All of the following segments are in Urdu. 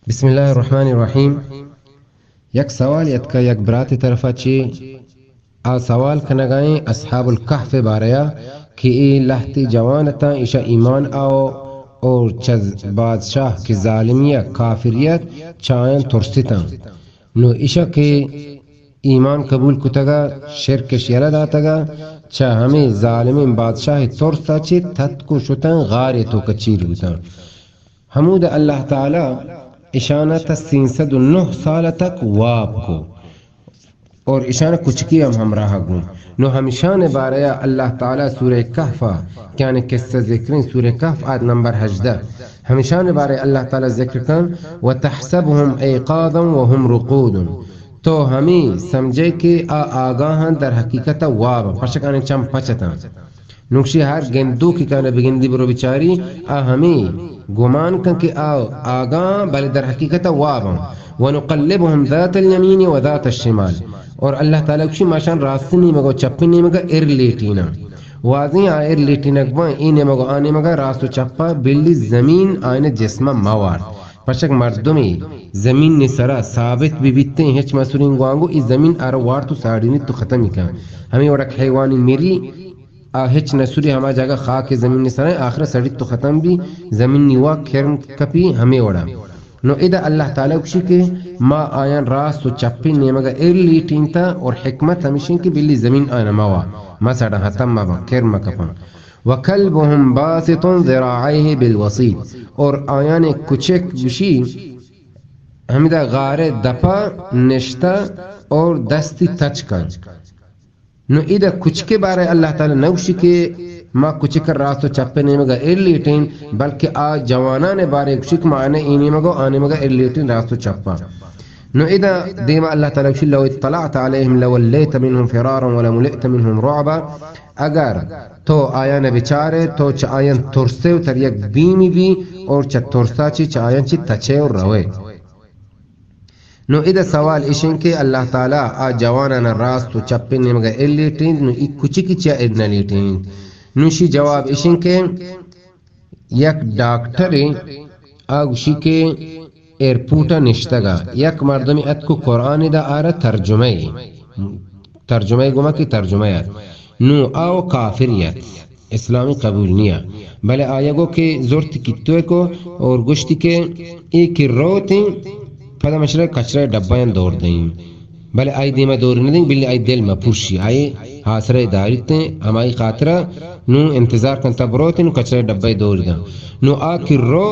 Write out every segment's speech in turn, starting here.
بسم الله الرحمن الرحیم. یک سوال یتکا یک برات طرفا چی سوال کنگائیں اصحاب الکهف باریا کہ ای لہتی جوانتا ایشا ایمان آو اور چز بادشاہ کی ظالمیت کافریت چائن ترستتا نو ایشا کے ایمان قبول کتگا شرک شیرہ داتگا چا ہمیں ظالمین بادشاہ ترستا چی تھت کو شتا غاری تو کچیر ہوتا. حمود اللہ تعالی اشانہ 309 سال تک واب کو اور اشانہ کچھ کی ہم راہ گوں نو ہمشان باریا اللہ تعالی سورہ کہف کیانے قصہ ذکریں سورہ کہف آیت نمبر 18 ہمشان بارے اللہ تعالی ذکر کن وتحسبهم ایقاظا وهم رقود تو ہمیں سمجھے کہ آگاہاں در حقیقت واب پرشکانے چم پچتا نقشی ہر گندو کی کانے بگندی برو بچاری ہمیں گمان کن کہ آگاں بل در حقیقت وابا ونقلبهم ذات الیمین و ذات الشمال اور اللہ تعالیٰ کشی ماشان راستنی مگو چپنی مگا ارلیٹینا واضح ارلیٹینا گوان اینے مگو آنے مگا راست و چپا بلی زمین آئین جسم موار پشک مردمی زمین نسرا ثابت بھی بیتے ہیں ہچ مسورین گوانگو اس زمین آروار تو ساڑینی تو ختمی کن ہمیں وڑک حیوانی میری ہچ نسوری ہما جگہ خاک زمین نسرائیں آخر سڑی تو ختم بھی زمین نیوا کھرم کپی ہمیں وڑا نو ادا اللہ تعالیٰ کشی کے ما آیان راست و چپی نیمگا ارلی ٹینتا اور حکمت ہمیشن کی بلی زمین آنا موا ما سڑا ختم مبا کھرم کپا وکلبهم باسط ذراعیه بالوسیط اور آیان کچک کشی ہمیدہ غار دپا نشتا اور دستی تچ کر نو ایدہ کچھ کے بارے اللہ تعالی نوشی کے ما کچھ کر راست و چپے نہیں مگا ارلیٹین بلکہ جوانان بارے کچھ معنی اینی مگا آنے مگا ارلیٹین راست و چپا نو ایدہ دیما اللہ تعالی کشی لو اطلعت علیہم لولیت منہم فرارا ولملئت منہم رعبا اگر تو آیان بچارے تو چا آیان ترسے و تر یک بیمی بھی اور چا ترسا چی چا آیان چی تچے اور روے نو ادھا سوال اشن کے اللہ تعالیٰ جوانانا راست و چپن نمگا ارلیٹین نو ای کچی کی چا ادنا لیٹین نوشی جواب اشن کے یک ڈاکٹر آگوشی کے ایرپورٹا نشتگا یک مردمی ات کو قرآن دا آرہ ترجمہ گما کی ترجمہ نو آو کافریت اسلامی قبول نیا بلے آیگو کے زورت کتوے کو اور گشتی کے ایک روتیں پدا مشرے کچرے ڈبائیں دور دیں بلے آئی دیمہ دور نہ دیں بلی آئی دل میں پوشی آئی حاصرے داریتیں ہمائی خاطرہ نو انتظار کن تب روتیں نو کچرے ڈبائی دور دیں نو آکی رو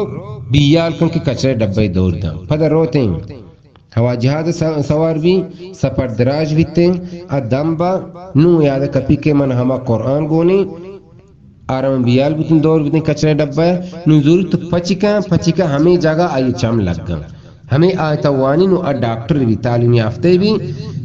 بیال کن کی کچرے ڈبائی دور دیں پدا روتیں ہوا جہاد سوار بھی سپر دراج بھی تیں ادام با نو یاد کپی کے من ہما قرآن گونی آرام بیال بھی دور بھی تیں کچرے ڈبائی نو ضرور تو پچکا ہمیں جگہ آئی چم لگ گا ہمیں آیتا وانی نو ڈاکٹر بھی تعلیم یافتے بھی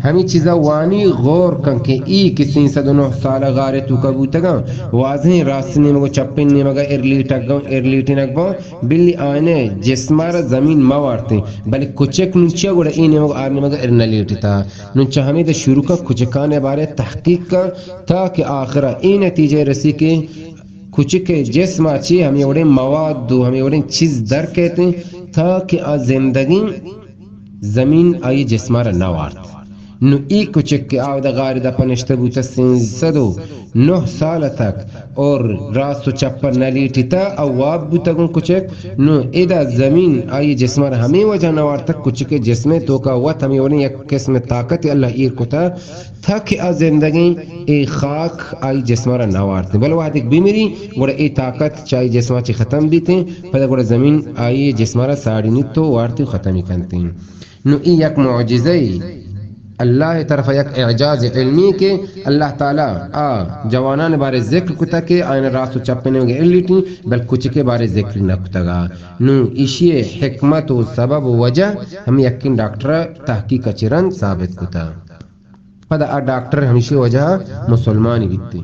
ہمیں چیزا وانی غور کن کے ای کسی 309 سالہ غارے تو کبوتا گا واضح راستنی مگو چپنی مگا ارلیٹی نگبا بلی آئینے جسمارا زمین موارتے بلی کچک نوچیا گوڑا اینے مگو آرنے مگا ارنلیٹی تا نوچا ہمیں دا شروع کا کچکانے بارے تحقیق کا تاکہ آخرہ ای نتیجے رسی کے کچھ جسم اچھی ہمیں وڑے مواد دو ہمیں وڑے چیز در کہتے ہیں تاکہ زندگی زمین آئی جسمارا نوارت نو ای کچھ کے آو دا غاری دا پنشتبو تا 309 سال تک اور راست و چپر نلیٹی تا اواب بوتا گن کچھ نو ایدہ زمین آئی جسمارا ہمیں وجہ نوار تک کچھ کے جسمیں تو کا وقت ہمیں وڑے یک قسم طاقت اللہ ایر کتا تاکہ زندگی ای خاک آئی جسمارا نوارت بل واحد ایک بیمری گوڑا ای طاقت چاہی جسمہ چی ختم بیتے پھر گوڑا زمین آئی جسمارا ساڑینی تو وارتی ختمی کنتے نو ای یک معجزی اللہ طرف یک اعجاز علمی کے اللہ تعالیٰ جوانان بارے ذکر کتا کے آئین راست و چپنے ہوگے علٹی بل کچھ کے بارے ذکر نہ کتا گا نو اسی حکمت و سبب و وجہ ہم یقین ڈاکٹر تحقیق چرن ثابت کتا پدا ڈاکٹر ہمیشہ وجہ مسلمانی بیتے